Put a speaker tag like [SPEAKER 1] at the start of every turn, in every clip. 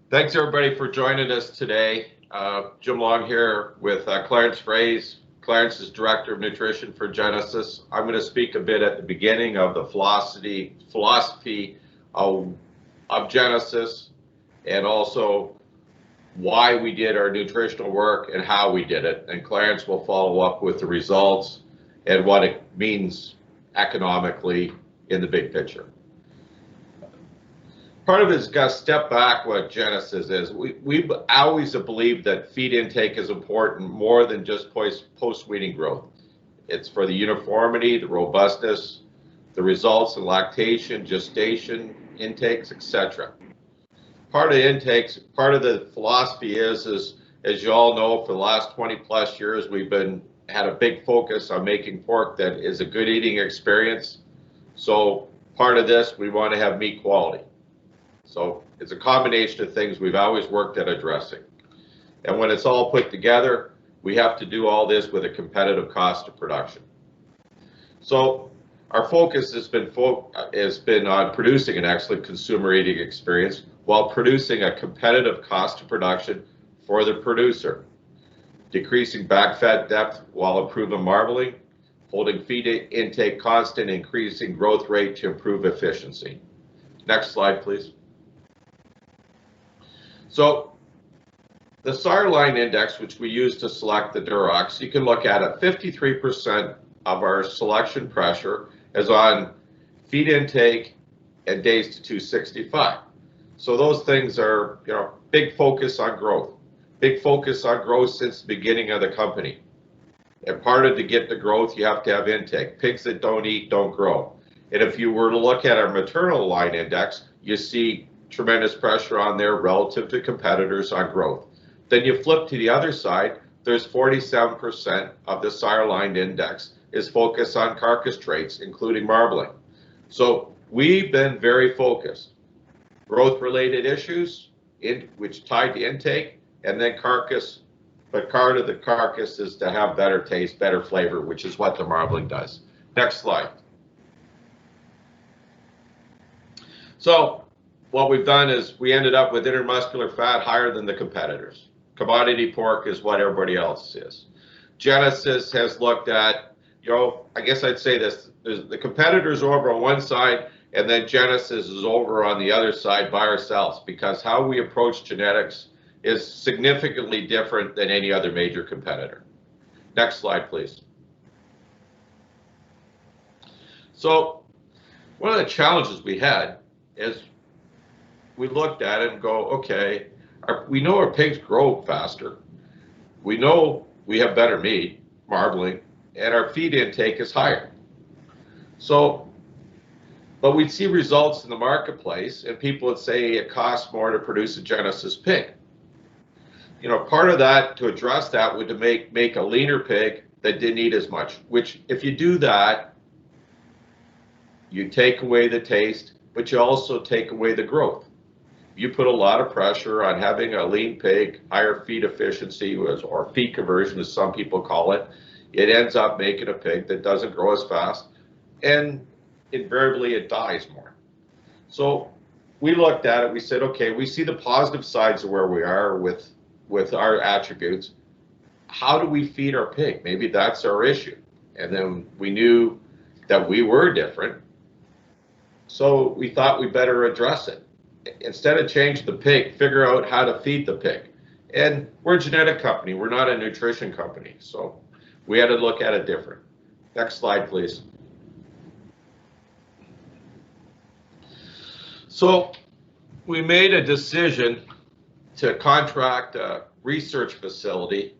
[SPEAKER 1] Thanks everybody for joining us today. Jim Long here with Clarence Froese. Clarence is Director of Nutrition for Genesis. I'm going to speak a bit at the beginning of the philosophy of Genesis, and also why we did our nutritional work and how we did it. And Clarence will follow up with the results and what it means economically in the big picture. Part of it is got to step back what Genesis is. We've always believed that feed intake is important more than just post-weaning growth. It's for the uniformity, the robustness, the results in lactation, gestation, intakes, etc. Part of the intakes, part of the philosophy is as you all know, for the last 20 plus years, we've had a big focus on making pork that is a good eating experience. So part of this, we want to have meat quality. So it's a combination of things we've always worked at addressing. And when it's all put together, we have to do all this with a competitive cost of production. So our focus has been on producing an excellent consumer eating experience while producing a competitive cost of production for the producer, decreasing back fat depth while improving marbling, holding feed intake constant, increasing growth rate to improve efficiency. Next slide, please. So the sire line index, which we use to select the Durocs, you can look at it. 53% of our selection pressure is on feed intake and days to 265. So those things are, big focus on growth. Big focus on growth since the beginning of the company. And part of to get the growth, you have to have intake. Pigs that don't eat don't grow. And if you were to look at our maternal line index, you see tremendous pressure on there relative to competitors on growth. Then you flip to the other side, there's 47% of the sire line index is focused on carcass traits, including marbling. So we've been very focused. Growth-related issues, which tied to intake, and then carcass, but part of the carcass is to have better taste, better flavor, which is what the marbling does. Next slide. So what we've done is we ended up with intermuscular fat higher than the competitors. Commodity pork is what everybody else is. Genesis has looked at, I guess I'd say this, the competitors are over on one side, and then Genesis is over on the other side by ourselves, because how we approach genetics is significantly different than any other major competitor. Next slide, please. So one of the challenges we had is we looked at it and go, okay, we know our pigs grow faster. We know we have better meat, marbling, and our feed intake is higher. So, but we'd see results in the marketplace, and people would say it costs more to produce a Genesis pig. Part of that, to address that, would to make a leaner pig that didn't eat as much, which if you do that, you take away the taste, but you also take away the growth. You put a lot of pressure on having a lean pig, higher feed efficiency, or feed conversion as some people call it. It ends up making a pig that doesn't grow as fast, and invariably it dies more. So we looked at it, we said, okay, we see the positive sides of where we are with our attributes. How do we feed our pig? Maybe that's our issue. And then we knew that we were different, so we thought we better address it. Instead of change the pig, figure out how to feed the pig. And we're a genetic company, we're not a nutrition company, so we had to look at it different. Next slide, please. So we made a decision to contract a research facility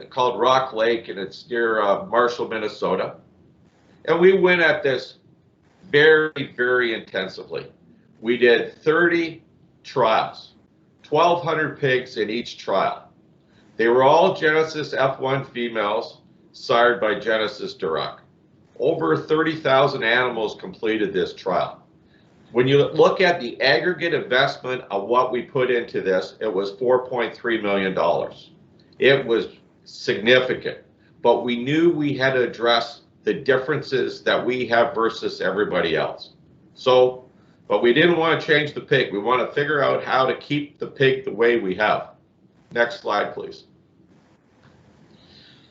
[SPEAKER 1] called Rock Lake, and it's near Marshall, Minnesota. And we went at this very, very intensively. We did 30 trials, 1,200 pigs in each trial. They were all Genesis F1 females, sired by Genesis Duroc. Over 30,000 animals completed this trial. When you look at the aggregate investment of what we put into this, it was $4.3 million. It was significant, but we knew we had to address the differences that we have versus everybody else. So But we didn't want to change the pig. We want to figure out how to keep the pig the way we have. Next slide, please.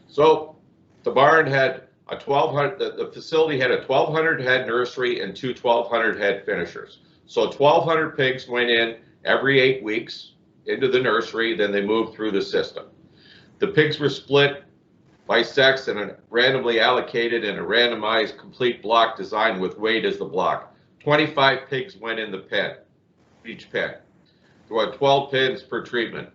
[SPEAKER 1] So the barn had a 1,200, the facility had a 1,200 head nursery and two 1,200 head finishers. So 1,200 pigs went in every 8 weeks into the nursery, then they moved through the system. The pigs were split by sex and randomly allocated in a randomized complete block design with weight as the block. 25 pigs went in the pen, each pen. There were 12 pens per treatment,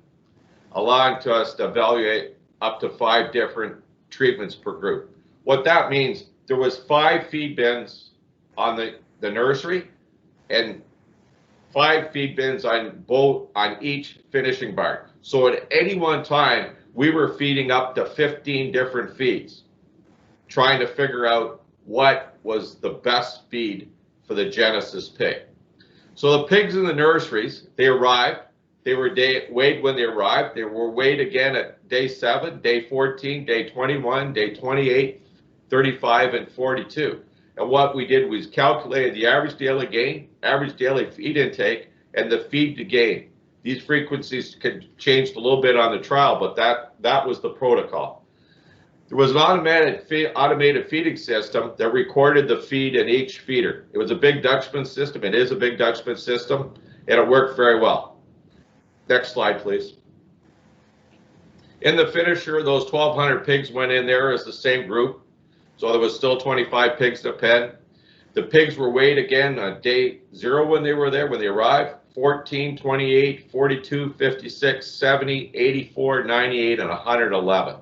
[SPEAKER 1] allowing to us to evaluate up to 5 different treatments per group. What that means, there was 5 feed bins on the nursery and 5 feed bins on each finishing barn. So at any one time, we were feeding up to 15 different feeds, trying to figure out what was the best feed for the Genesus pig. So the pigs in the nurseries, they arrived, they were weighed when they arrived, they were weighed again at day 7, day 14, day 21, day 28, 35, and 42. And what we did was calculated the average daily gain, average daily feed intake, and the feed to gain. These frequencies could change a little bit on the trial, but that was the protocol. There was an automated feeding system that recorded the feed in each feeder. It was a big Dutchman system. It is a big Dutchman system, and it worked very well. Next slide, please. In the finisher, those 1,200 pigs went in there as the same group. So there was still 25 pigs in a pen. The pigs were weighed again on day 0 when they were there, when they arrived. 14, 28, 42, 56, 70, 84, 98, and 111.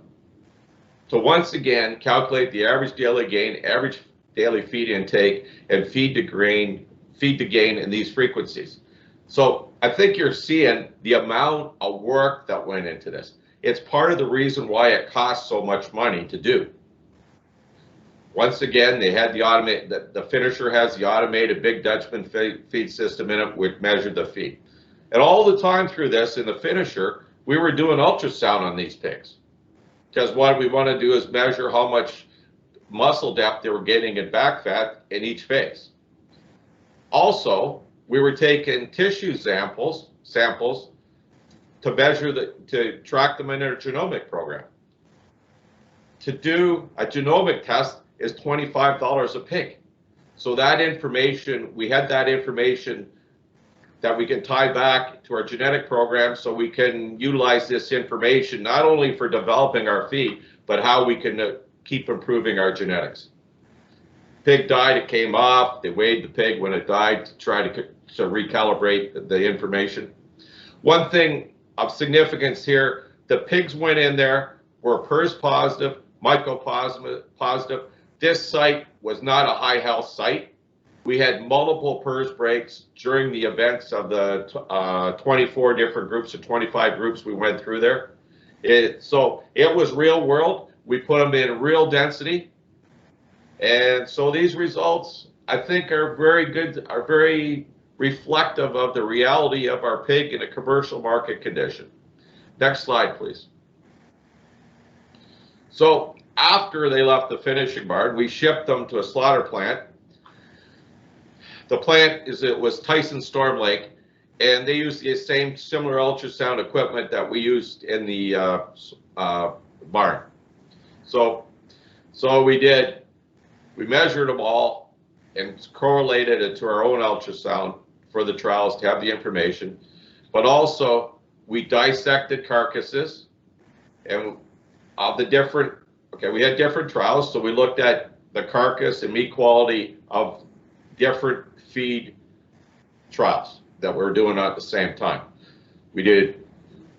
[SPEAKER 1] So once again, calculate the average daily gain, average daily feed intake, and feed to gain in these frequencies. So I think you're seeing the amount of work that went into this. It's part of the reason why it costs so much money to do. Once again, they had the finisher has the automated big Dutchman feed system in it, which measured the feed. And all the time through this, in the finisher, we were doing ultrasound on these pigs. Because what we want to do is measure how much muscle depth they were getting in back fat in each phase. Also, we were taking tissue samples to measure to track them in our genomic program. To do a genomic test is $25 a pig. So that information, we had that information that we can tie back to our genetic program, so we can utilize this information not only for developing our feed, but how we can keep improving our genetics. Pig died, it came off, they weighed the pig when it died to try to recalibrate the information. One thing of significance here, the pigs went in there, were PRRS positive, mycopositive. This site was not a high health site. We had multiple PRRS breaks during the events of the 24 different groups or 25 groups we went through there. So it was real world. We put them in real density. And so these results, I think, are very good, are very reflective of the reality of our pig in a commercial market condition. Next slide, please. So after they left the finishing barn, we shipped them to a slaughter plant. The plant was Tyson Storm Lake, and they used the same similar ultrasound equipment that we used in the barn. So we measured them all and correlated it to our own ultrasound for the trials to have the information. But also we dissected carcasses, and of the different, we had different trials, so we looked at the carcass and meat quality of different feed trials that we were doing at the same time. We did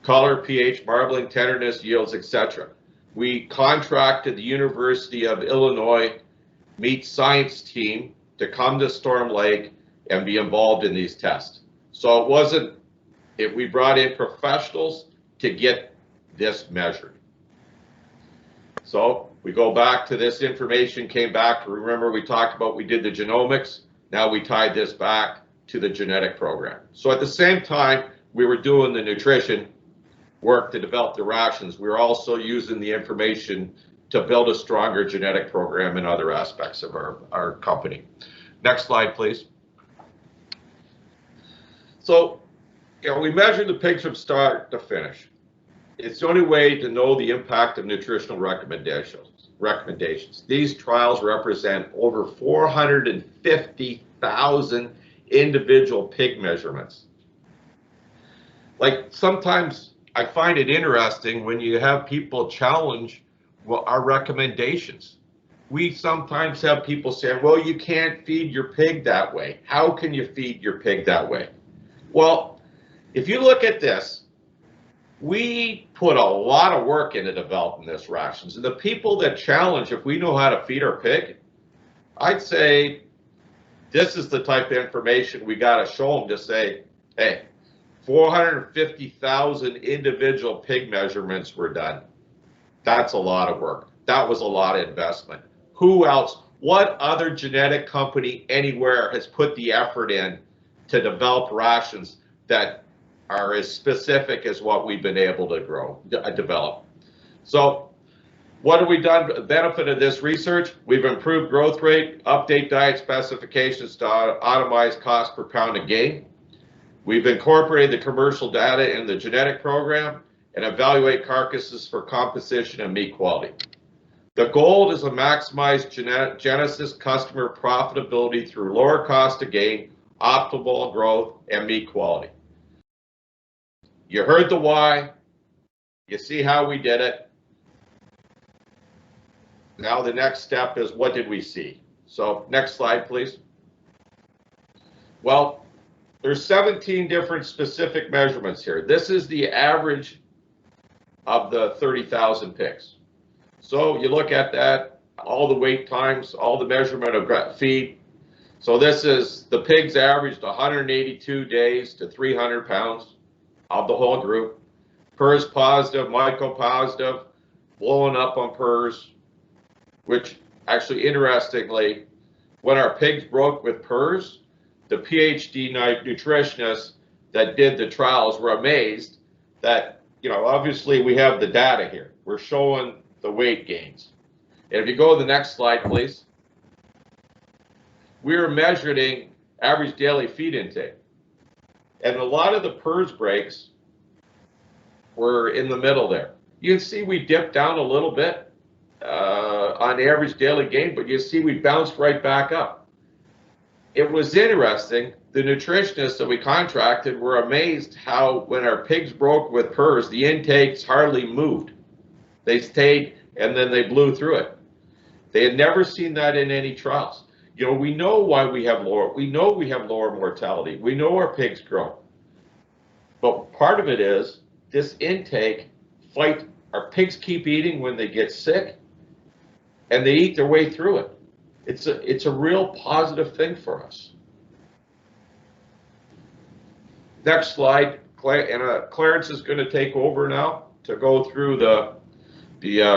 [SPEAKER 1] color, pH, marbling, tenderness, yields, etc. We contracted the University of Illinois meat science team to come to Storm Lake and be involved in these tests. So it wasn't, we brought in professionals to get this measured. So we go back to this information, came back, remember we talked about, we did the genomics, now we tied this back to the genetic program. So at the same time we were doing the nutrition work to develop the rations, we were also using the information to build a stronger genetic program in other aspects of our company. Next slide, please. So, we measure the pigs from start to finish. It's the only way to know the impact of nutritional recommendations. These trials represent over 450,000 individual pig measurements. Like, sometimes I find it interesting when you have people challenge our recommendations. We sometimes have people say, well, you can't feed your pig that way. How can you feed your pig that way? Well, if you look at this, we put a lot of work into developing this rations. And the people that challenge if we know how to feed our pig, I'd say this is the type of information we got to show them to say, hey, 450,000 individual pig measurements were done. That's a lot of work. That was a lot of investment. Who else? What other genetic company anywhere has put the effort in to develop rations that are as specific as what we've been able to develop? So what have we done? The benefit of this research, we've improved growth rate, update diet specifications to optimize cost per pound of gain. We've incorporated the commercial data in the genetic program and evaluate carcasses for composition and meat quality. The goal is to maximize Genesis customer profitability through lower cost of gain, optimal growth, and meat quality. You heard the why. You see how we did it. Now the next step is, what did we see? So next slide, please. Well, there's 17 different specific measurements here. This is the average of the 30,000 pigs. So you look at that, all the wait times, all the measurement of feed. So this is the pigs averaged 182 days to 300 pounds of the whole group. PRRS positive, myco positive, blowing up on PRRS, which actually, interestingly, when our pigs broke with PRRS, the PhD nutritionists that did the trials were amazed that, obviously we have the data here. We're showing the weight gains. And if you go to the next slide, please. We were measuring average daily feed intake. And a lot of the PRRS breaks were in the middle there. You can see we dipped down a little bit on average daily gain, but you see we bounced right back up. It was interesting. The nutritionists that we contracted were amazed how when our pigs broke with PRRS, the intakes hardly moved. They stayed and then they blew through it. They had never seen that in any trials. We know why we have lower mortality. We know our pigs grow. But part of it is this intake fight. Our pigs keep eating when they get sick, and they eat their way through it. It's a real positive thing for us. Next slide, Clarence is going to take over now to go through the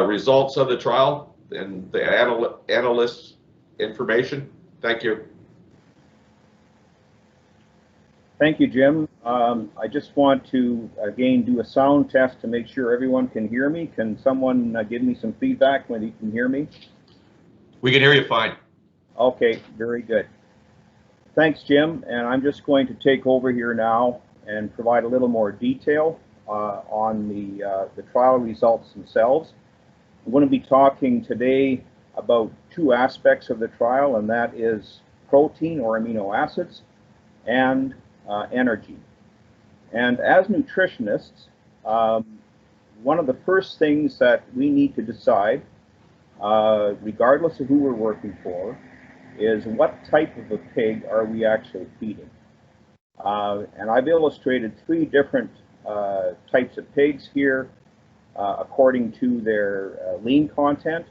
[SPEAKER 1] results of the trial and the analysts' information. Thank you.
[SPEAKER 2] Thank you, Jim. I just want to, again, do a sound test to make sure everyone can hear me. Can someone give me some feedback when you can hear me?
[SPEAKER 1] We can hear you fine.
[SPEAKER 2] Okay, very good. Thanks, Jim. And I'm just going to take over here now and provide a little more detail on the trial results themselves. I'm going to be talking today about two aspects of the trial, and that is protein or amino acids and energy. And as nutritionists, one of the first things that we need to decide, regardless of who we're working for, is what type of a pig are we actually feeding. And I've illustrated three different types of pigs here according to their lean content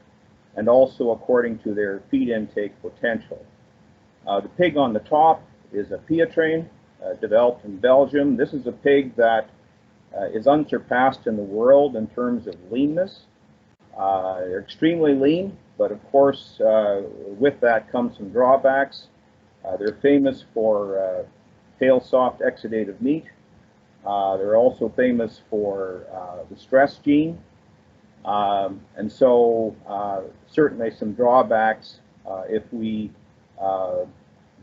[SPEAKER 2] and also according to their feed intake potential. The pig on the top is a Pietrain, developed in Belgium. This is a pig that is unsurpassed in the world in terms of leanness. They're extremely lean, but of course with that comes some drawbacks. They're famous for pale soft exudative meat. They're also famous for the stress gene. And so certainly some drawbacks if we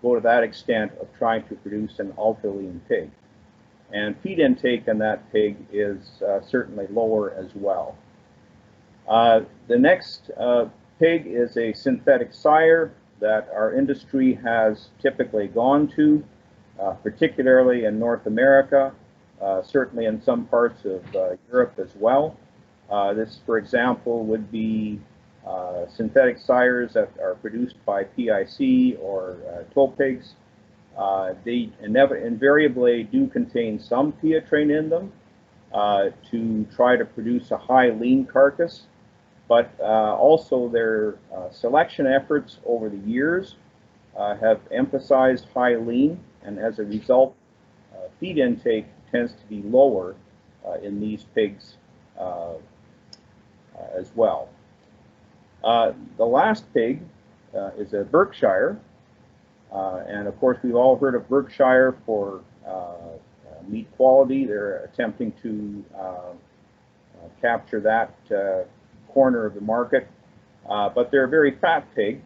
[SPEAKER 2] go to that extent of trying to produce an ultra lean pig. and feed intake in that pig is certainly lower as well. The next pig is a synthetic sire that our industry has typically gone to, particularly in North America, certainly in some parts of Europe as well. This, for example, would be synthetic sires that are produced by PIC or toll pigs. They invariably do contain some Pietrain in them to try to produce a high lean carcass, but also their selection efforts over the years have emphasized high lean, and as a result, feed intake tends to be lower in these pigs as well. The last pig is a Berkshire, and of course we've all heard of Berkshire for meat quality. They're attempting to capture that corner of the market, but they're a very fat pig,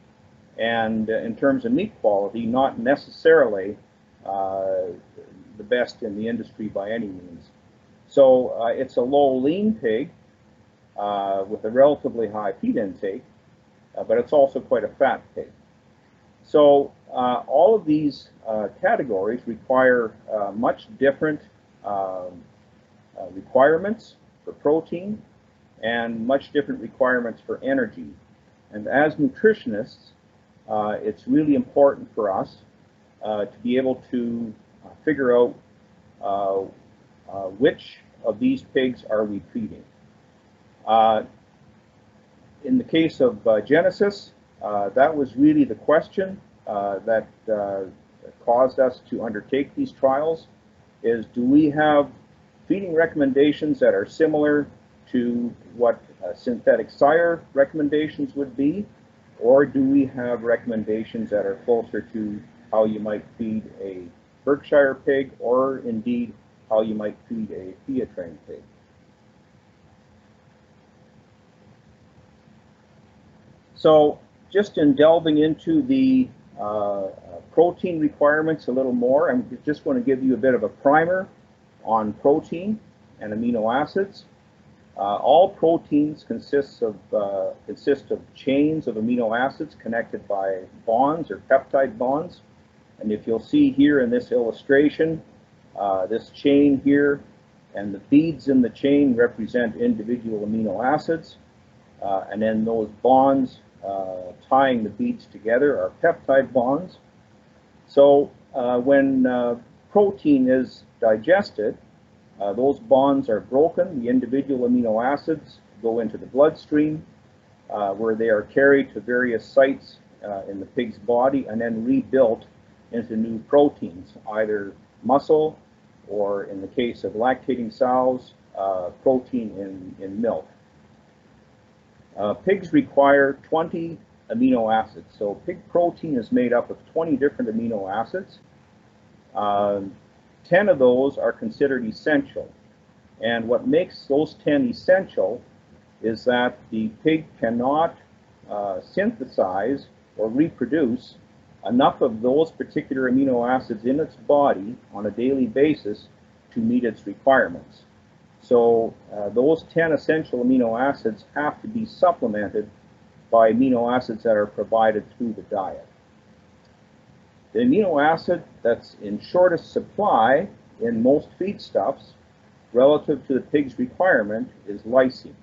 [SPEAKER 2] and in terms of meat quality, not necessarily the best in the industry by any means. So it's a low lean pig with a relatively high feed intake, but it's also quite a fat pig. So all of these categories require much different requirements for protein and much different requirements for energy. And as nutritionists, it's really important for us to be able to figure out which of these pigs are we feeding. In the case of Genesis, that was really the question that caused us to undertake these trials, is do we have feeding recommendations that are similar to what synthetic sire recommendations would be, or do we have recommendations that are closer to how you might feed a Berkshire pig, or indeed how you might feed a Pietrain pig? So just in delving into the protein requirements a little more, I'm just going to give you a bit of a primer on protein and amino acids. All proteins consist of chains of amino acids connected by bonds or peptide bonds. And if you'll see here in this illustration, this chain here and the beads in the chain represent individual amino acids. And then those bonds tying the beads together are peptide bonds. So when protein is digested, those bonds are broken. The individual amino acids go into the bloodstream, where they are carried to various sites in the pig's body and then rebuilt into new proteins, either muscle or, in the case of lactating sows, protein in milk. Pigs require 20 amino acids. So pig protein is made up of 20 different amino acids. 10 of those are considered essential. And what makes those 10 essential is that the pig cannot synthesize or reproduce enough of those particular amino acids in its body on a daily basis to meet its requirements. So those 10 essential amino acids have to be supplemented by amino acids that are provided through the diet. The amino acid that's in shortest supply in most feedstuffs relative to the pig's requirement is lysine.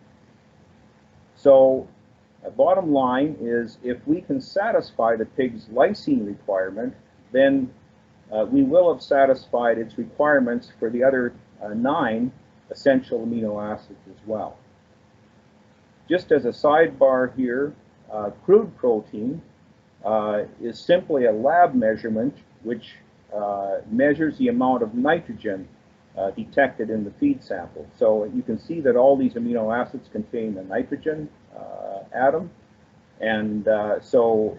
[SPEAKER 2] So the bottom line is, if we can satisfy the pig's lysine requirement, then we will have satisfied its requirements for the other 9 essential amino acids as well. Just as a sidebar here, crude protein is simply a lab measurement which measures the amount of nitrogen detected in the feed sample. So you can see that all these amino acids contain the nitrogen atom, and so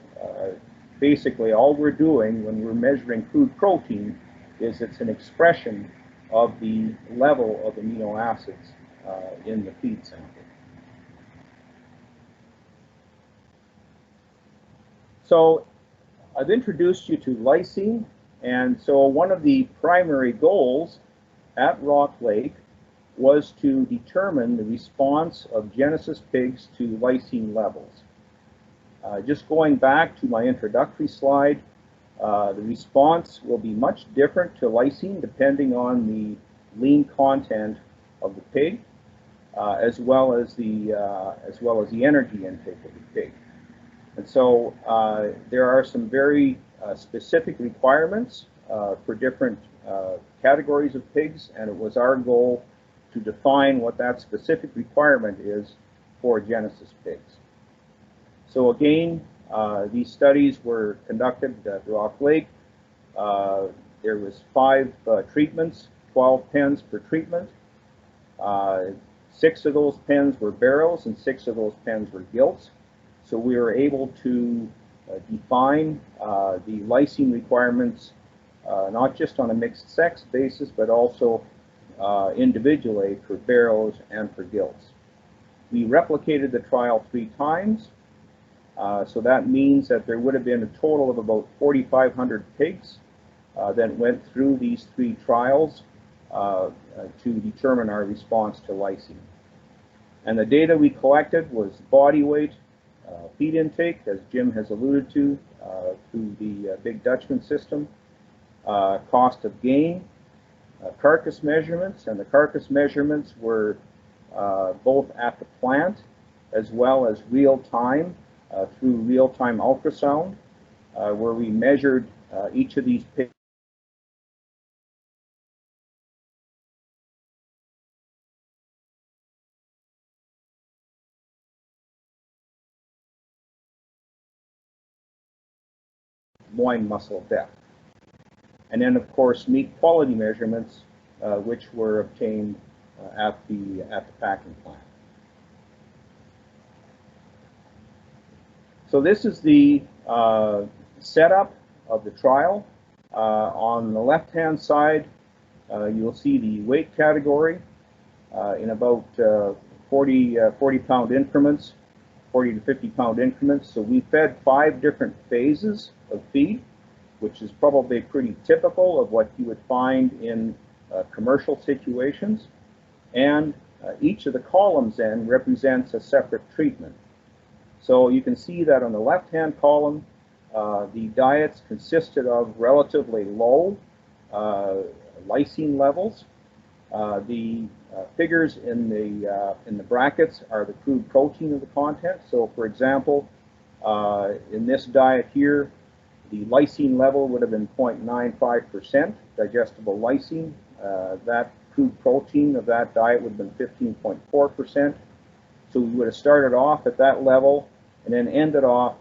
[SPEAKER 2] basically all we're doing when we're measuring crude protein is it's an expression of the level of amino acids in the feed sample. So I've introduced you to lysine, and so one of the primary goals at Rock Lake was to determine the response of Genesus pigs to lysine levels. Just going back to my introductory slide, the response will be much different to lysine depending on the lean content of the pig, as well as the energy intake of the pig. And so there are some very specific requirements for different categories of pigs, and it was our goal to define what that specific requirement is for Genesus pigs. So again, these studies were conducted at Rock Lake. There was 5 treatments, 12 pens per treatment. 6 of those pens were barrels and 6 of those pens were gilts. So we were able to define the lysine requirements not just on a mixed sex basis, but also individually for barrels and for gilts. We replicated the trial 3 times. So that means that there would have been a total of about 4,500 pigs that went through these 3 trials to determine our response to lysine. And the data we collected was body weight, feed intake, as Jim has alluded to, through the Big Dutchman system, cost of gain, carcass measurements, and the carcass measurements were both at the plant as well as real-time through real-time ultrasound, where we measured each of these pigs loin muscle depth. And then, of course, meat quality measurements, which were obtained at the packing plant. So this is the setup of the trial. On the left-hand side, you'll see the weight category in about 40-pound increments, 40 to 50-pound increments. So we fed 5 different phases of feed, which is probably pretty typical of what you would find in commercial situations. And each of the columns then represents a separate treatment. So you can see that on the left-hand column, the diets consisted of relatively low lysine levels. The figures in the brackets are the crude protein of the content. So, for example, in this diet here, the lysine level would have been 0.95% digestible lysine. That crude protein of that diet would have been 15.4%. So we would have started off at that level and then ended off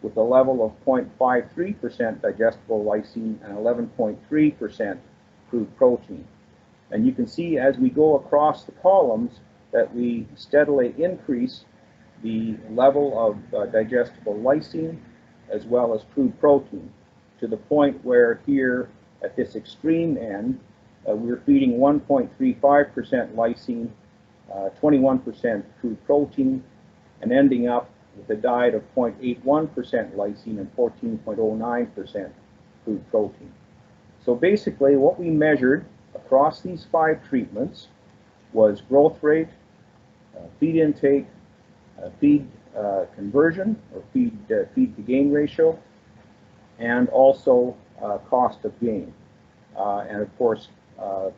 [SPEAKER 2] with a level of 0.53% digestible lysine and 11.3% crude protein. And you can see as we go across the columns that we steadily increase the level of digestible lysine as well as crude protein to the point where here at this extreme end we're feeding 1.35% lysine, 21% crude protein, and ending up with a diet of 0.81% lysine and 14.09% crude protein. So basically what we measured across these 5 treatments was growth rate, feed intake, feed conversion or feed to gain ratio, and also cost of gain, and of course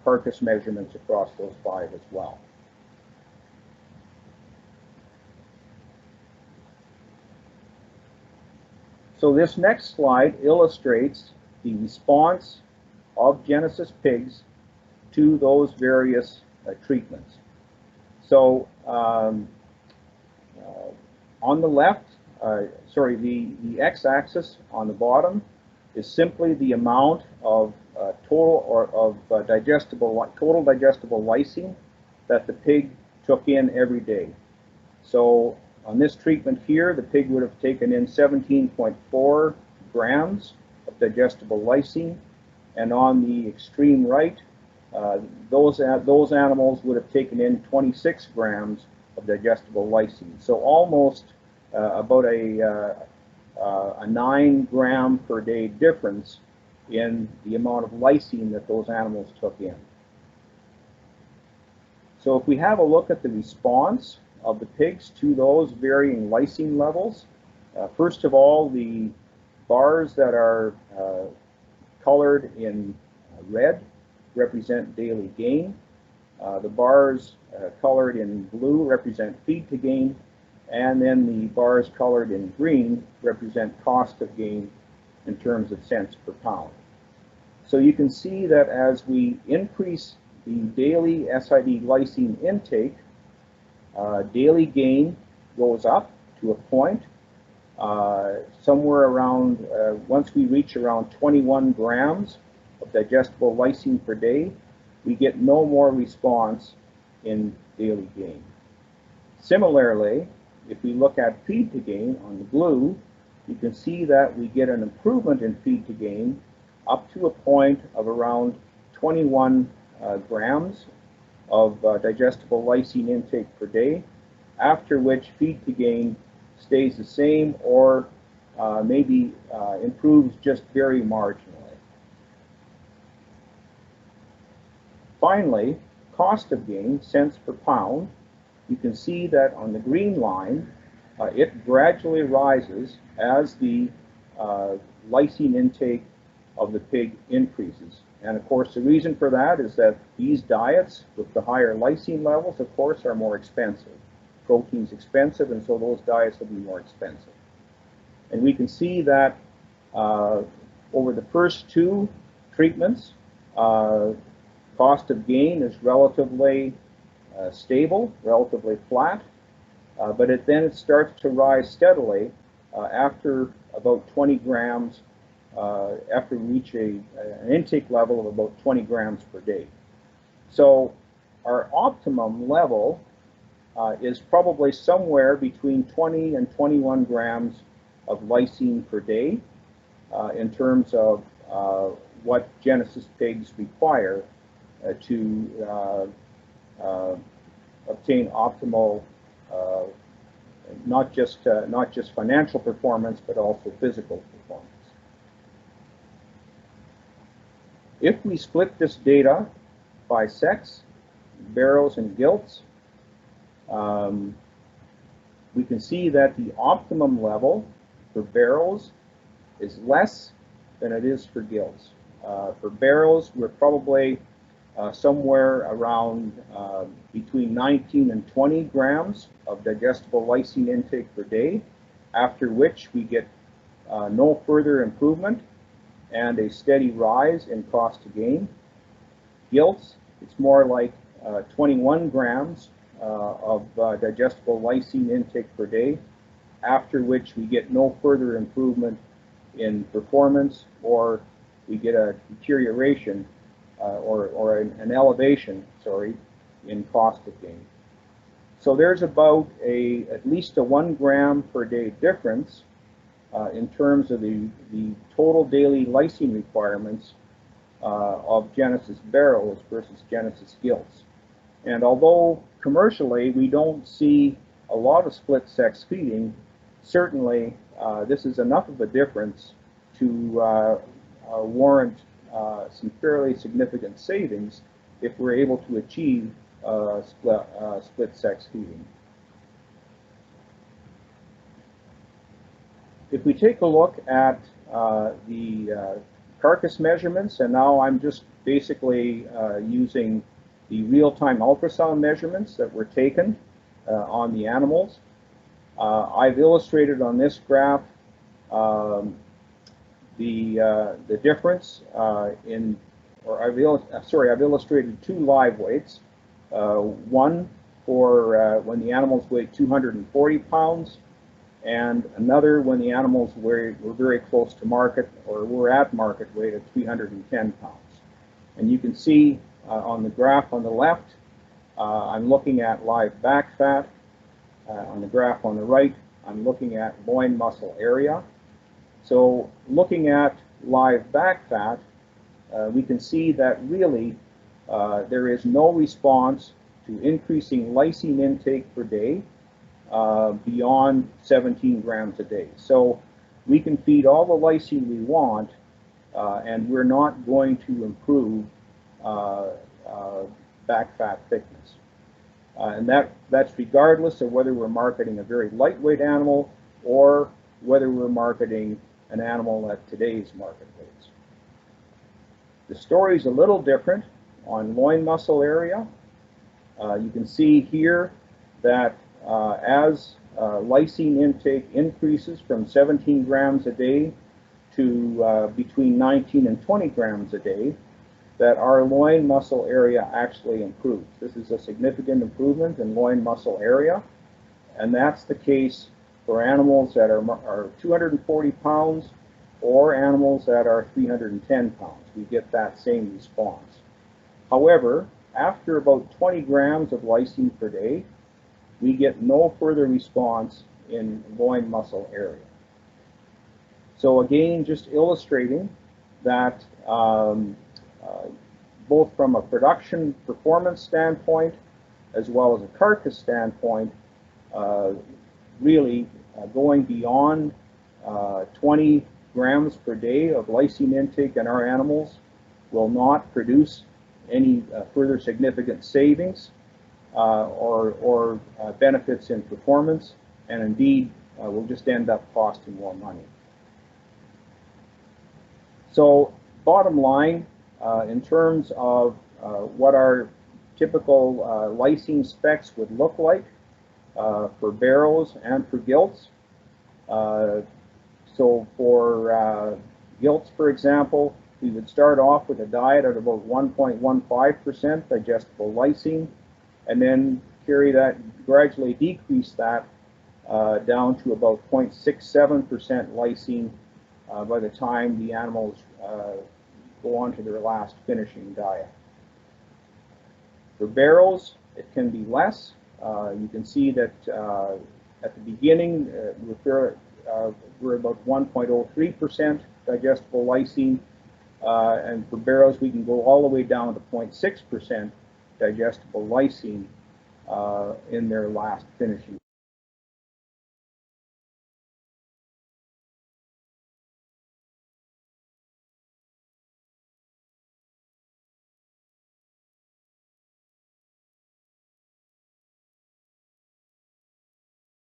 [SPEAKER 2] carcass measurements across those 5 as well. So this next slide illustrates the response of Genesus pigs to those various treatments. So on the left, the x-axis on the bottom is simply the amount of total digestible lysine that the pig took in every day. So on this treatment here, the pig would have taken in 17.4 grams of digestible lysine, and on the extreme right, those animals would have taken in 26 grams of digestible lysine. So almost about a 9 gram per day difference in the amount of lysine that those animals took in. So if we have a look at the response of the pigs to those varying lysine levels, first of all, the bars that are colored in red represent daily gain. The bars colored in blue represent feed to gain, and then the bars colored in green represent cost of gain in terms of cents per pound. So you can see that as we increase the daily SID lysine intake, daily gain goes up to a point somewhere around, once we reach around 21 grams of digestible lysine per day, we get no more response in daily gain. Similarly, if we look at feed to gain on the blue, you can see that we get an improvement in feed to gain up to a point of around 21 grams of digestible lysine intake per day, after which feed to gain stays the same or maybe improves just very marginally. Finally, cost of gain, cents per pound, you can see that on the green line, it gradually rises as the lysine intake of the pig increases. And of course, the reason for that is that these diets with the higher lysine levels, of course, are more expensive. Protein's expensive, and so those diets will be more expensive. And we can see that over the first two treatments, cost of gain is relatively stable, relatively flat, but then it starts to rise steadily after about 20 grams, after we reach an intake level of about 20 grams per day. So our optimum level is probably somewhere between 20 and 21 grams of lysine per day in terms of what Genesus pigs require to obtain optimal not just financial performance, but also physical performance. If we split this data by sex, barrows and gilts, we can see that the optimum level for barrows is less than it is for gilts. For barrows, we're probably somewhere around between 19 and 20 grams of digestible lysine intake per day, after which we get no further improvement and a steady rise in cost to gain. Gilts, it's more like 21 grams of digestible lysine intake per day, after which we get no further improvement in performance, or we get a deterioration or an elevation, sorry, in cost of gain. So there's about at least a 1 gram per day difference in terms of the total daily lysine requirements of Genesus barrows versus Genesus gilts. And although commercially we don't see a lot of split sex feeding, certainly this is enough of a difference to warrant some fairly significant savings if we're able to achieve split sex feeding. If we take a look at the carcass measurements, and now I'm just basically using the real-time ultrasound measurements that were taken on the animals. I've illustrated on this graph the difference I've illustrated two live weights. One for when the animals weighed 240 pounds, and another when the animals were very close to market, or were at market weight at 310 pounds. And you can see on the graph on the left, I'm looking at live back fat. On the graph on the right, I'm looking at loin muscle area. So looking at live back fat, we can see that really there is no response to increasing lysine intake per day beyond 17 grams a day. So we can feed all the lysine we want, and we're not going to improve back fat thickness. And that's regardless of whether we're marketing a very lightweight animal or whether we're marketing an animal at today's market rates. The story is a little different on loin muscle area. You can see here that as lysine intake increases from 17 grams a day to between 19 and 20 grams a day, that our loin muscle area actually improves. This is a significant improvement in loin muscle area, and that's the case for animals that are 240 pounds or animals that are 310 pounds. We get that same response. However, after about 20 grams of lysine per day, we get no further response in loin muscle area. So again, just illustrating that both from a production performance standpoint as well as a carcass standpoint, really going beyond 20 grams per day of lysine intake in our animals will not produce any further significant savings or benefits in performance, and indeed will just end up costing more money. So bottom line, in terms of what our typical lysine specs would look like for barrows and for gilts. So for gilts, for example, we would start off with a diet at about 1.15% digestible lysine, and then gradually decrease that down to about 0.67% lysine by the time the animals go on to their last finishing diet. For barrows, it can be less. You can see that at the beginning we're about 1.03% digestible lysine, and for barrows we can go all the way down to 0.6% digestible lysine in their last finishing.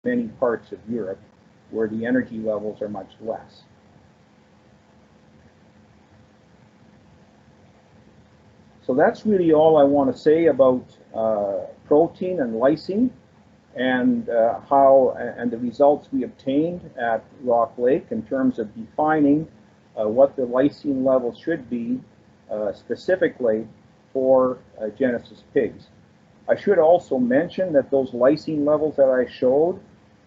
[SPEAKER 2] Many parts of Europe where the energy levels are much less. So that's really all I want to say about protein and lysine and and the results we obtained at Rock Lake in terms of defining what the lysine levels should be specifically for Genesus pigs. I should also mention that those lysine levels that I showed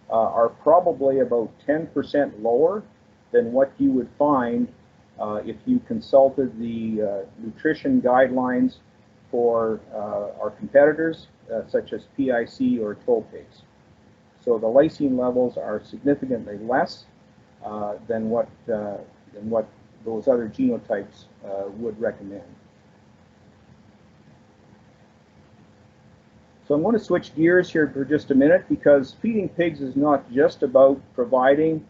[SPEAKER 2] are probably about 10% lower than what you would find if you consulted the nutrition guidelines for our competitors, such as PIC or Topigs. So the lysine levels are significantly less than what those other genotypes would recommend. So I'm going to switch gears here for just a minute, because feeding pigs is not just about providing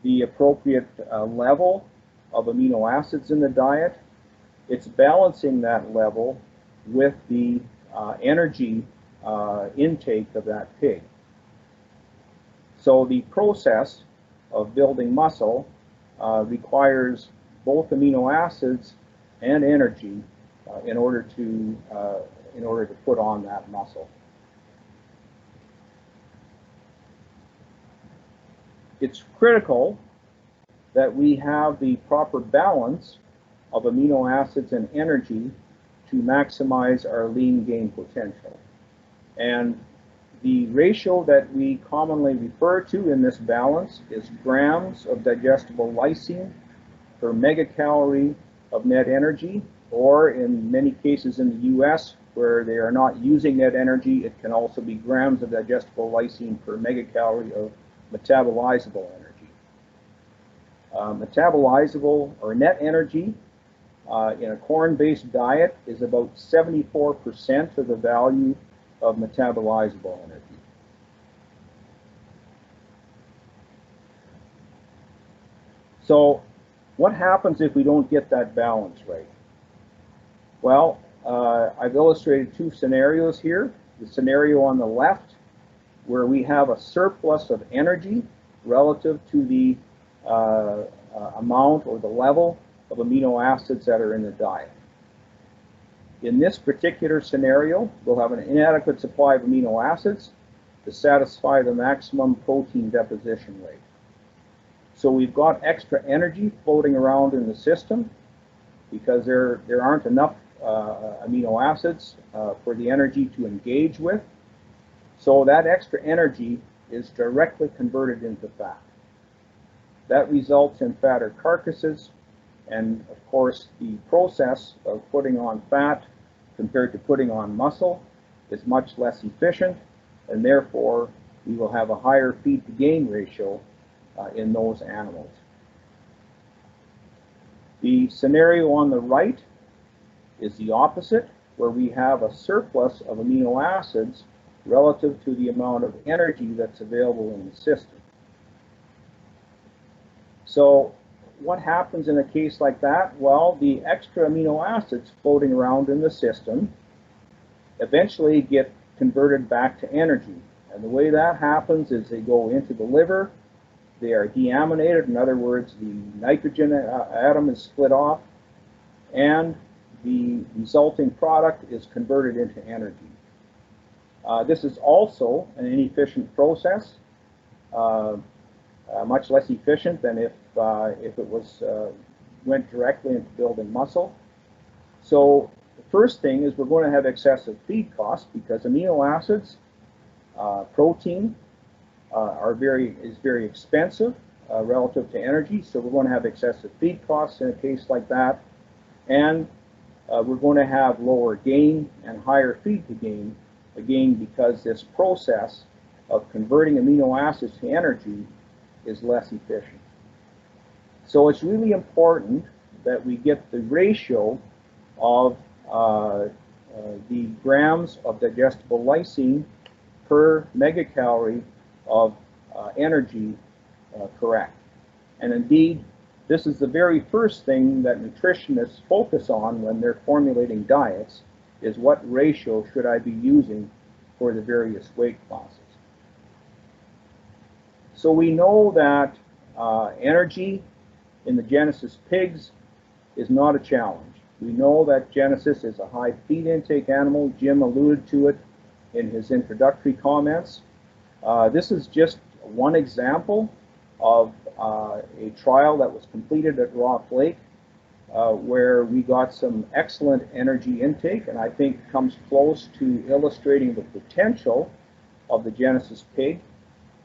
[SPEAKER 2] the appropriate level of amino acids in the diet. It's balancing that level with the energy intake of that pig. So the process of building muscle requires both amino acids and energy in order to put on that muscle. It's critical that we have the proper balance of amino acids and energy to maximize our lean gain potential. And the ratio that we commonly refer to in this balance is grams of digestible lysine per megacalorie of net energy, or in many cases in the US, where they are not using net energy, it can also be grams of digestible lysine per megacalorie of metabolizable energy. Metabolizable or net energy in a corn-based diet is about 74% of the value of metabolizable energy. So what happens if we don't get that balance right? Well, I've illustrated two scenarios here. the scenario on the left, where we have a surplus of energy relative to the amount or the level of amino acids that are in the diet. In this particular scenario, we'll have an inadequate supply of amino acids to satisfy the maximum protein deposition rate. So we've got extra energy floating around in the system because there aren't enough amino acids for the energy to engage with. So that extra energy is directly converted into fat. That results in fatter carcasses, and of course the process of putting on fat compared to putting on muscle is much less efficient, and therefore we will have a higher feed to gain ratio in those animals. The scenario on the right is the opposite, where we have a surplus of amino acids relative to the amount of energy that's available in the system. So what happens in a case like that? Well, the extra amino acids floating around in the system eventually get converted back to energy. And the way that happens is they go into the liver, they are deaminated, in other words, the nitrogen atom is split off, and the resulting product is converted into energy. This is also an inefficient process, much less efficient than if it was went directly into building muscle. So the first thing is we're going to have excessive feed costs because amino acids, protein, is very expensive relative to energy. So we're going to have excessive feed costs in a case like that, and we're going to have lower gain and higher feed to gain, again because this process of converting amino acids to energy is less efficient. So it's really important that we get the ratio of the grams of digestible lysine per megacalorie of energy correct. And indeed, this is the very first thing that nutritionists focus on when they're formulating diets, is what ratio should I be using for the various weight classes. So we know that energy in the Genesus pigs is not a challenge. We know that Genesus is a high feed intake animal. Jim alluded to it in his introductory comments. This is just one example of a trial that was completed at Rock Lake where we got some excellent energy intake, and I think comes close to illustrating the potential of the Genesus pig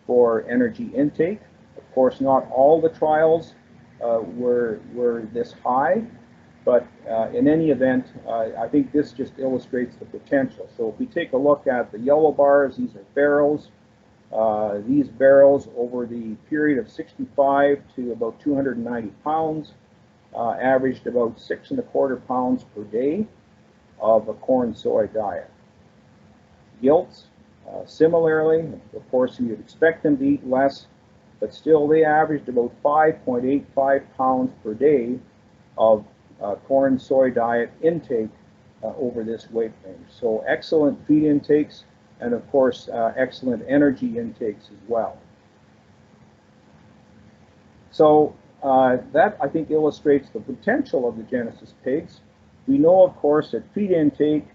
[SPEAKER 2] for energy intake. Of course, not all the trials were this high, but in any event, I think this just illustrates the potential. So if we take a look at the yellow bars, these are barrels. These barrels over the period of 65 to about 290 pounds averaged about 6¼ pounds per day of a corn-soy diet. Gilts, similarly, of course, you'd expect them to eat less, but still they averaged about 5.85 pounds per day of corn-soy diet intake over this weight range. So excellent feed intakes, and of course excellent energy intakes as well. So that, I think, illustrates the potential of the Genesus pigs. We know, of course, that feed intake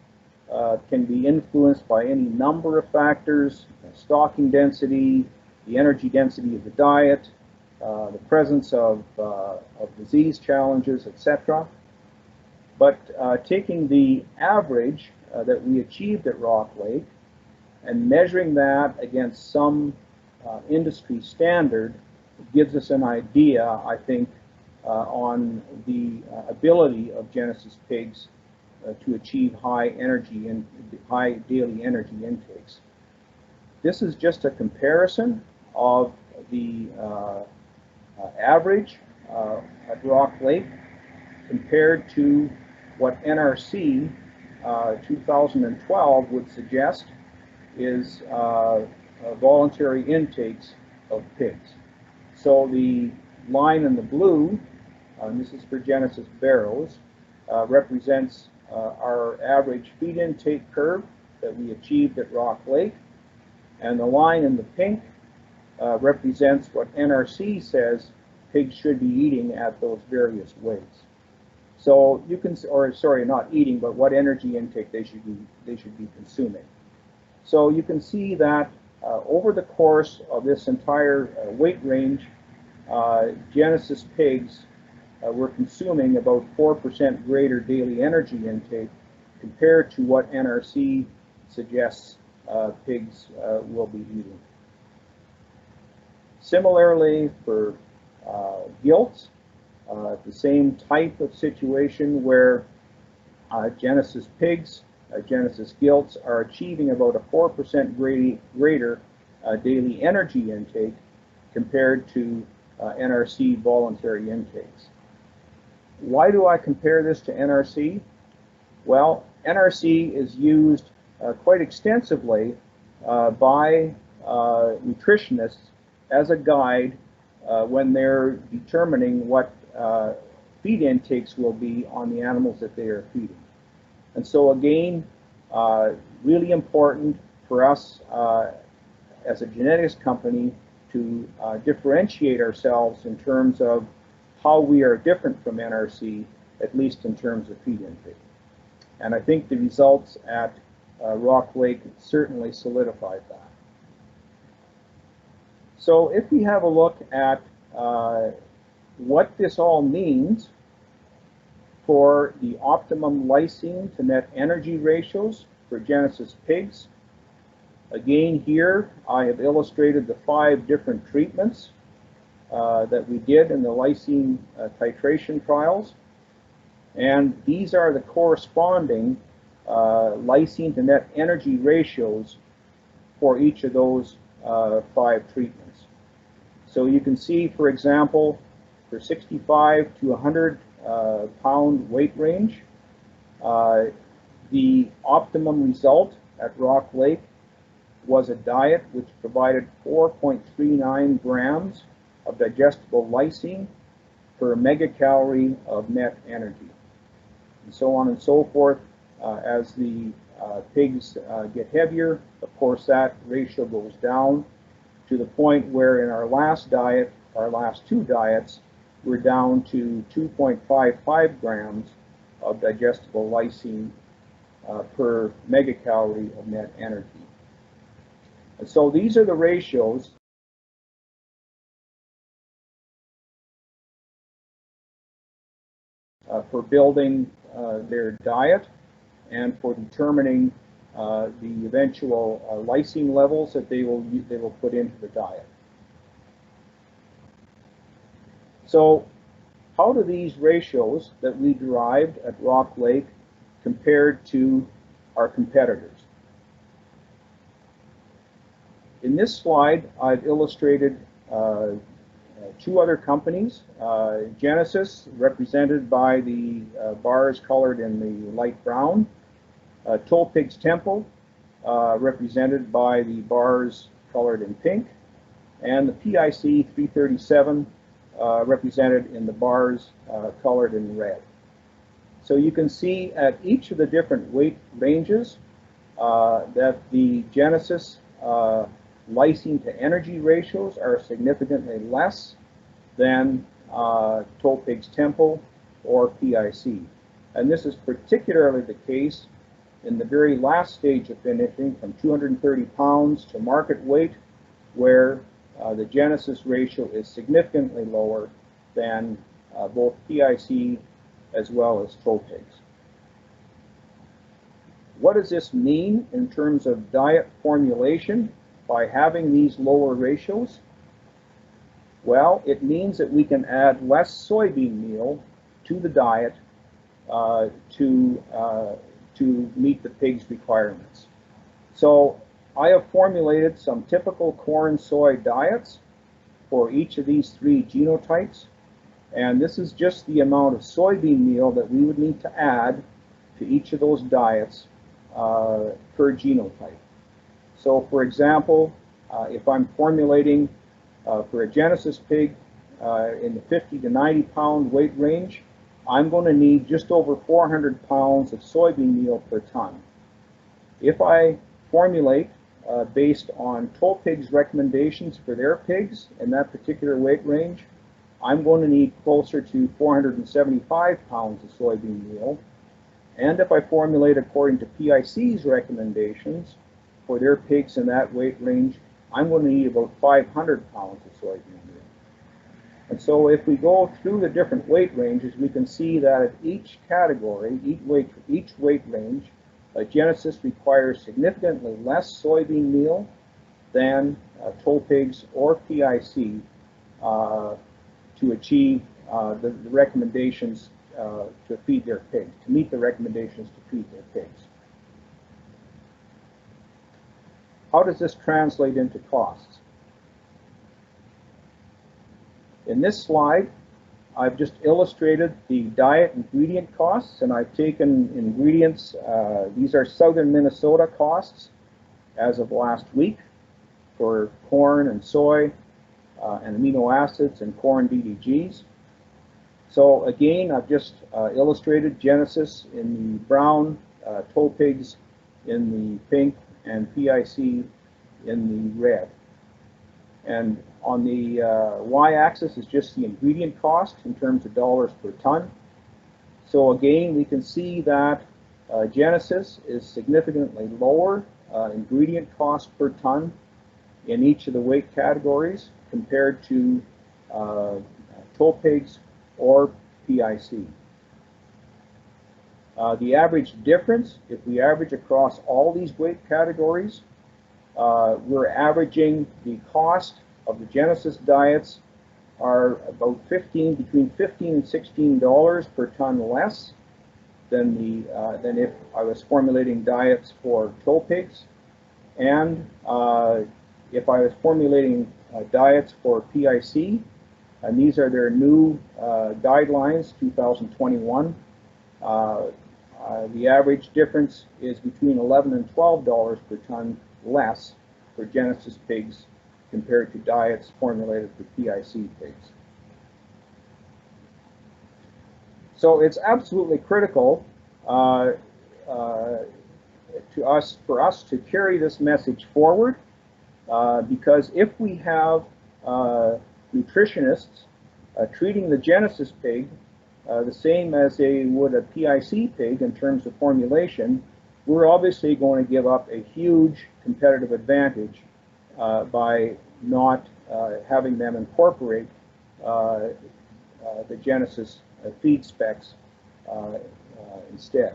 [SPEAKER 2] can be influenced by any number of factors: stocking density, the energy density of the diet, the presence of disease challenges, etc. But taking the average that we achieved at Rock Lake and measuring that against some industry standard gives us an idea, I think, on the ability of Genesus pigs to achieve high energy and high daily energy intakes. This is just a comparison of the average at Rock Lake compared to what NRC 2012 would suggest is voluntary intakes of pigs. So the line in the blue, and this is for Genesus barrows, represents our average feed intake curve that we achieved at Rock Lake, and the line in the pink represents what NRC says pigs should be eating at those various weights. So you can, or sorry, not eating, but what energy intake they should be consuming. So you can see that over the course of this entire weight range, Genesus pigs were consuming about 4% greater daily energy intake compared to what NRC suggests pigs will be eating. Similarly, for gilts, the same type of situation where Genesus pigs, Genesus gilts are achieving about a 4% greater daily energy intake compared to NRC voluntary intakes. Why do I compare this to NRC? Well, NRC is used quite extensively by nutritionists as a guide when they're determining what feed intakes will be on the animals that they are feeding. And so again, really important for us as a genetics company to differentiate ourselves in terms of how we are different from NRC, at least in terms of feed intake. And I think the results at Rock Lake certainly solidified that. So if we have a look at what this all means for the optimum lysine to net energy ratios for Genesus pigs, again here I have illustrated the 5 different treatments that we did in the lysine titration trials, and these are the corresponding lysine to net energy ratios for each of those 5 treatments. So you can see, for example, for 65 to 100 pound weight range, the optimum result at Rock Lake was a diet which provided 4.39 grams of digestible lysine per megacalorie of net energy, and so on and so forth. As the pigs get heavier, of course that ratio goes down to the point where in our last diet, our last 2 diets, we're down to 2.55 grams of digestible lysine per megacalorie of net energy. And so these are the ratios for building their diet and for determining the eventual lysine levels that they will put into the diet. So how do these ratios that we derived at Rock Lake compare to our competitors? In this slide, I've illustrated 2 other companies. Genesus, represented by the bars colored in the light brown. Toll Pigs Temple, represented by the bars colored in pink. And the PIC 337, represented in the bars colored in red. So you can see at each of the different weight ranges that the Genesus lysine to energy ratios are significantly less than Toll Pigs Temple or PIC. And this is particularly the case in the very last stage of finishing, from 230 pounds to market weight, where the Genesus ratio is significantly lower than both PIC as well as Toll Pigs. What does this mean in terms of diet formulation by having these lower ratios? Well, it means that we can add less soybean meal to the diet to meet the pig's requirements. So I have formulated some typical corn-soy diets for each of these 3 genotypes, and this is just the amount of soybean meal that we would need to add to each of those diets per genotype. So for example, if I'm formulating for a Genesus pig in the 50 to 90 pound weight range, I'm going to need just over 400 pounds of soybean meal per ton. If I formulate based on toll pigs' recommendations for their pigs in that particular weight range, I'm going to need closer to 475 pounds of soybean meal. And if I formulate according to PIC's recommendations for their pigs in that weight range, I'm going to need about 500 pounds of soybean meal. And so if we go through the different weight ranges, we can see that at each category, each weight range, Genesus requires significantly less soybean meal than toll pigs or PIC to achieve the recommendations to feed their pigs, to meet the recommendations to feed their pigs. How does this translate into costs? In this slide, I've just illustrated the diet ingredient costs, and I've taken ingredients, these are southern Minnesota costs as of last week for corn and soy and amino acids and corn DDGs. So again, I've just illustrated Genesus in the brown, toll pigs in the pink, and PIC in the red. And on the y-axis is just the ingredient cost in terms of dollars per ton. So again, we can see that Genesus is significantly lower ingredient cost per ton in each of the weight categories compared to toll pigs or PIC. The average difference, if we average across all these weight categories, we're averaging the cost of the Genesus diets are about between $15 and $16 per ton less than if I was formulating diets for toll pigs, and if I was formulating diets for PIC, and these are their new guidelines, 2021. The average difference is between $11 and $12 per ton less for Genesus pigs compared to diets formulated for PIC pigs. So it's absolutely critical for us to carry this message forward, because if we have nutritionists treating the Genesus pig the same as they would a PIC pig in terms of formulation, we're obviously going to give up a huge competitive advantage by not having them incorporate the Genesus feed specs instead.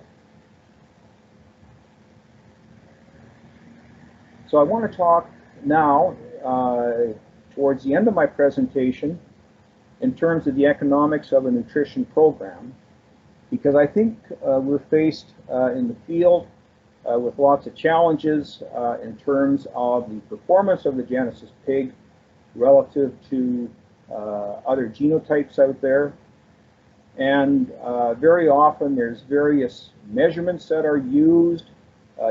[SPEAKER 2] So I want to talk now, towards the end of my presentation, in terms of the economics of a nutrition program, because I think we're faced in the field with lots of challenges in terms of the performance of the Genesus pig relative to other genotypes out there. And very often there's various measurements that are used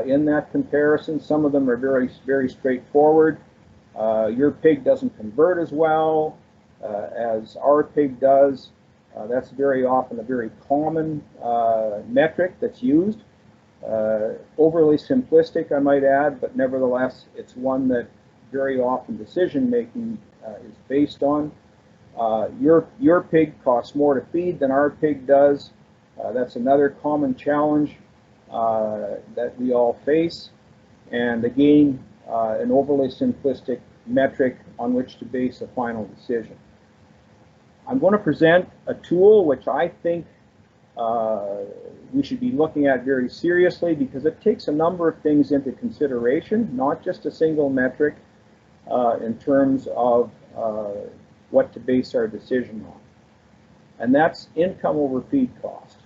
[SPEAKER 2] in that comparison. Some of them are very, very straightforward. Your pig doesn't convert as well as our pig does. That's very often a very common metric that's used. Overly simplistic, I might add, but nevertheless, it's one that very often decision making is based on. Your pig costs more to feed than our pig does. That's another common challenge that we all face. And again, an overly simplistic metric on which to base a final decision. I'm going to present a tool which I think we should be looking at very seriously, because it takes a number of things into consideration, not just a single metric in terms of what to base our decision on. And that's income over feed cost.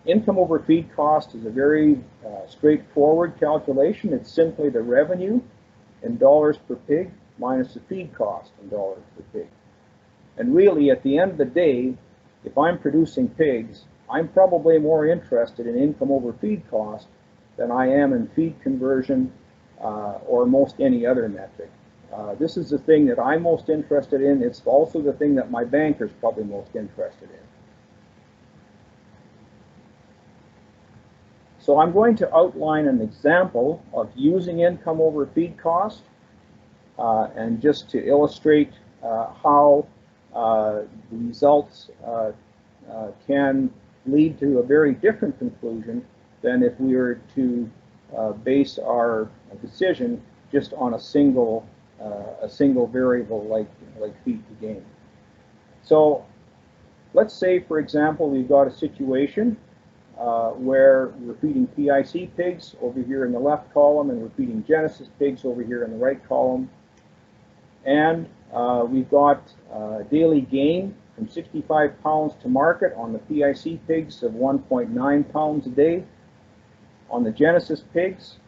[SPEAKER 2] Income over feed cost is a very straightforward calculation. It's simply the revenue in dollars per pig minus the feed cost in dollars per pig. And really, at the end of the day, if I'm producing pigs, I'm probably more interested in income over feed cost than I am in feed conversion or most any other metric. This is the thing that I'm most interested in. It's also the thing that my banker's probably most interested in. So I'm going to outline an example of using income over feed cost, and just to illustrate how the results can lead to a very different conclusion than if we were to base our decision just on a single variable like feed to gain. So let's say, for example, we've got a situation where we're feeding PIC pigs over here in the left column, and we're feeding Genesis pigs over here in the right column. And we've got daily gain from 65 pounds to market on the PIC pigs of 1.9 pounds a day. On the Genesis pigs,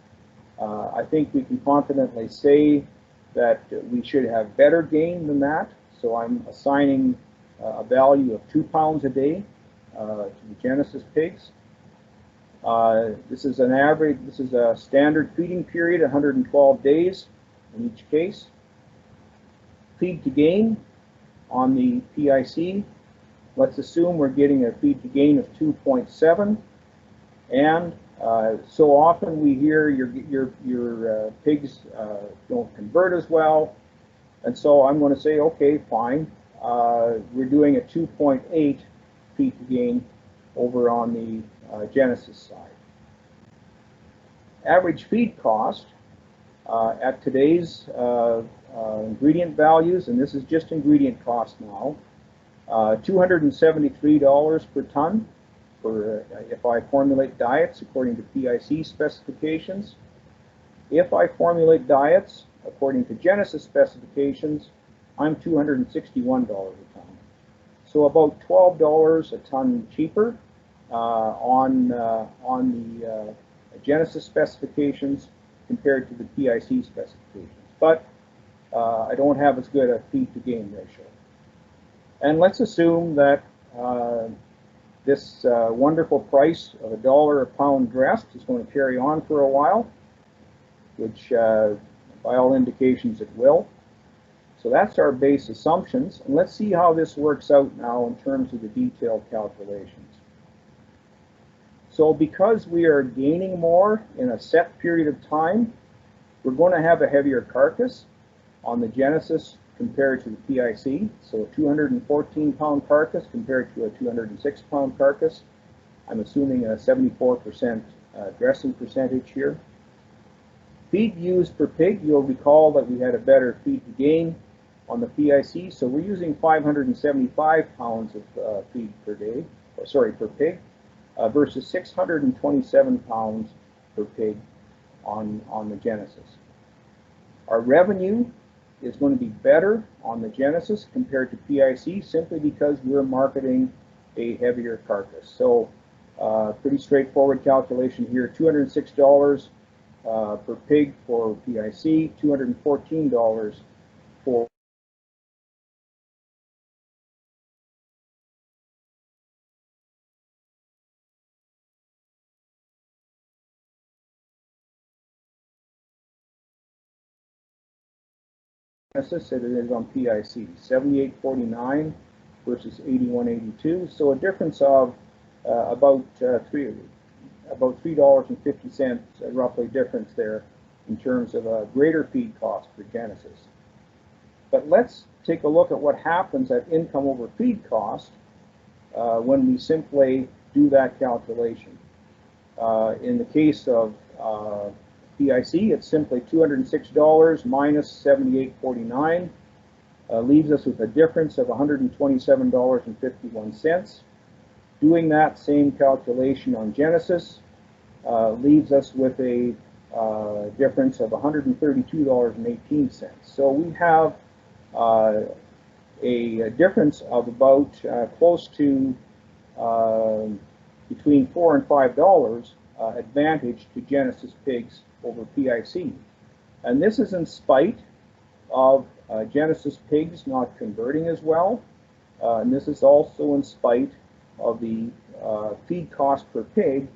[SPEAKER 2] I think we can confidently say that we should have better gain than that. So I'm assigning a value of 2 pounds a day to the Genesis pigs. This is an average, this is a standard feeding period, 112 days in each case. Feed to gain on the PIC, let's assume we're getting a feed to gain of 2.7, and so often we hear your pigs don't convert as well, and so I'm going to say, okay, fine, we're doing a 2.8 feed to gain over on the Genesis side. Average feed cost at today's ingredient values, and this is just ingredient cost now, $273 per ton for if I formulate diets according to PIC specifications. If I formulate diets according to Genesis specifications, I'm $261 a ton. So about $12 a ton cheaper on the Genesis specifications compared to the PIC specifications. But I don't have as good a feed to gain ratio. And let's assume that this wonderful price of $1 a pound dressed is going to carry on for a while, which by all indications it will. So that's our base assumptions. And let's see how this works out now in terms of the detailed calculations. So because we are gaining more in a set period of time, we're going to have a heavier carcass on the Genesis compared to the PIC. So a 214 pound carcass compared to a 206 pound carcass. I'm assuming a 74% dressing percentage here. Feed used per pig, you'll recall that we had a better feed to gain on the PIC. So we're using 575 pounds of feed per day, or sorry, per pig, versus 627 pounds per pig on the Genesis. Our revenue is going to be better on the Genesis compared to PIC simply because we're marketing a heavier carcass. So pretty straightforward calculation here, $206 per pig for PIC, $214 for Genesis than it is on PIC, $78.49 versus $81.82. So a difference of about $3.50, roughly difference there in terms of a greater feed cost for Genesis. But let's take a look at what happens at income over feed cost when we simply do that calculation. In the case of PIC, it's simply $206 minus $78.49, leaves us with a difference of $127.51. Doing that same calculation on Genesis leaves us with a difference of $132.18. So we have a difference of about close to between $4 and $5 advantage to Genesis pigs over PIC. And this is in spite of Genesis pigs not converting as well. And this is also in spite of the feed cost per pig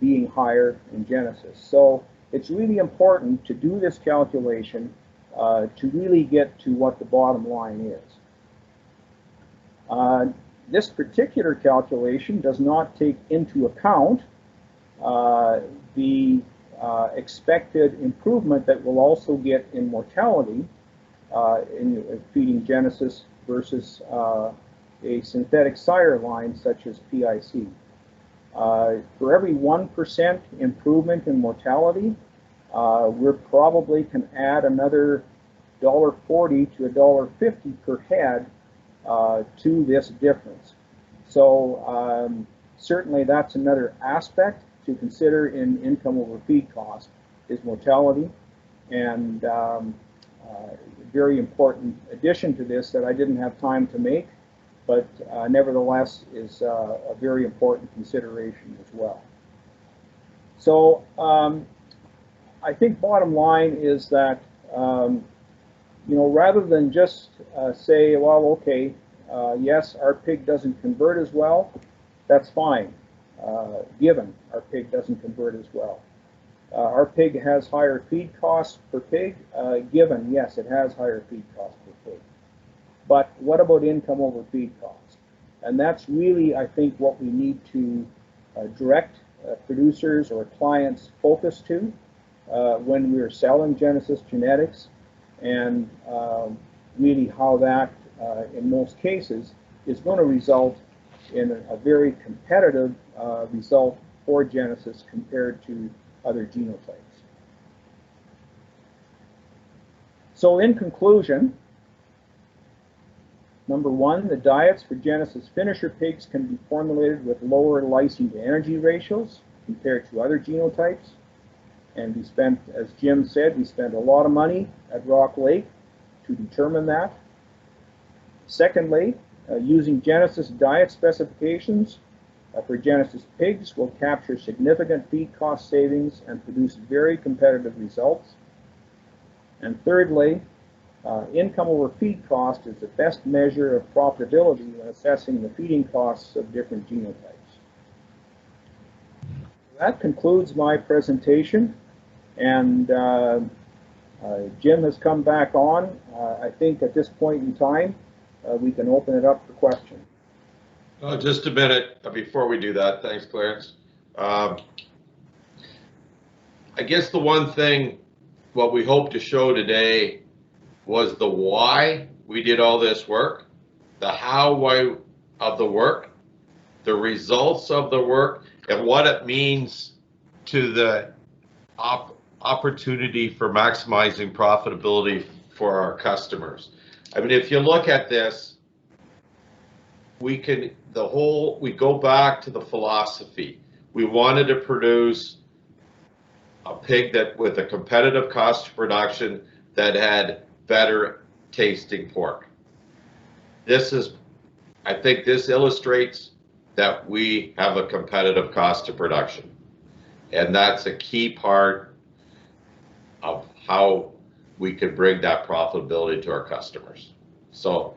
[SPEAKER 2] being higher in Genesis. So it's really important to do this calculation to really get to what the bottom line is. This particular calculation does not take into account the expected improvement that we'll also get in mortality in feeding Genesis versus a synthetic sire line such as PIC. For every 1% improvement in mortality, we probably can add another $1.40 to $1.50 per head to this difference. So certainly that's another aspect to consider in income over feed cost is mortality, and very important addition to this that I didn't have time to make, but nevertheless is a very important consideration as well. So I think bottom line is that you know, rather than just say, well, okay, yes, our pig doesn't convert as well, that's fine, given our pig doesn't convert as well. Our pig has higher feed costs per pig, given, yes, it has higher feed costs per pig. But what about income over feed cost? And that's really, I think, what we need to direct producers or clients focus to when we're selling Genesis genetics, and really how that, in most cases, is going to result in a very competitive result for Genesis compared to other genotypes. So in conclusion, number one, the diets for Genesis finisher pigs can be formulated with lower lysine to energy ratios compared to other genotypes. And we spent, as Jim said, we spent a lot of money at Rock Lake to determine that. Secondly, using Genesis diet specifications for Genesis pigs will capture significant feed cost savings and produce very competitive results. And thirdly, income over feed cost is the best measure of profitability when assessing the feeding costs of different genotypes. That concludes my presentation, and Jim has come back on. I think at this point in time, we can open it up for questions.
[SPEAKER 1] Just a minute before we do that. Thanks, Clarence. I guess the one thing, what we hope to show today was the why we did all this work, the how, why of the work, the results of the work, and what it means to the opportunity for maximizing profitability for our customers. I mean, if you look at this, we go back to the philosophy. We wanted to produce a pig that with a competitive cost of production that had better tasting pork. I think this illustrates that we have a competitive cost of production. And that's a key part of how we can bring that profitability to our customers. So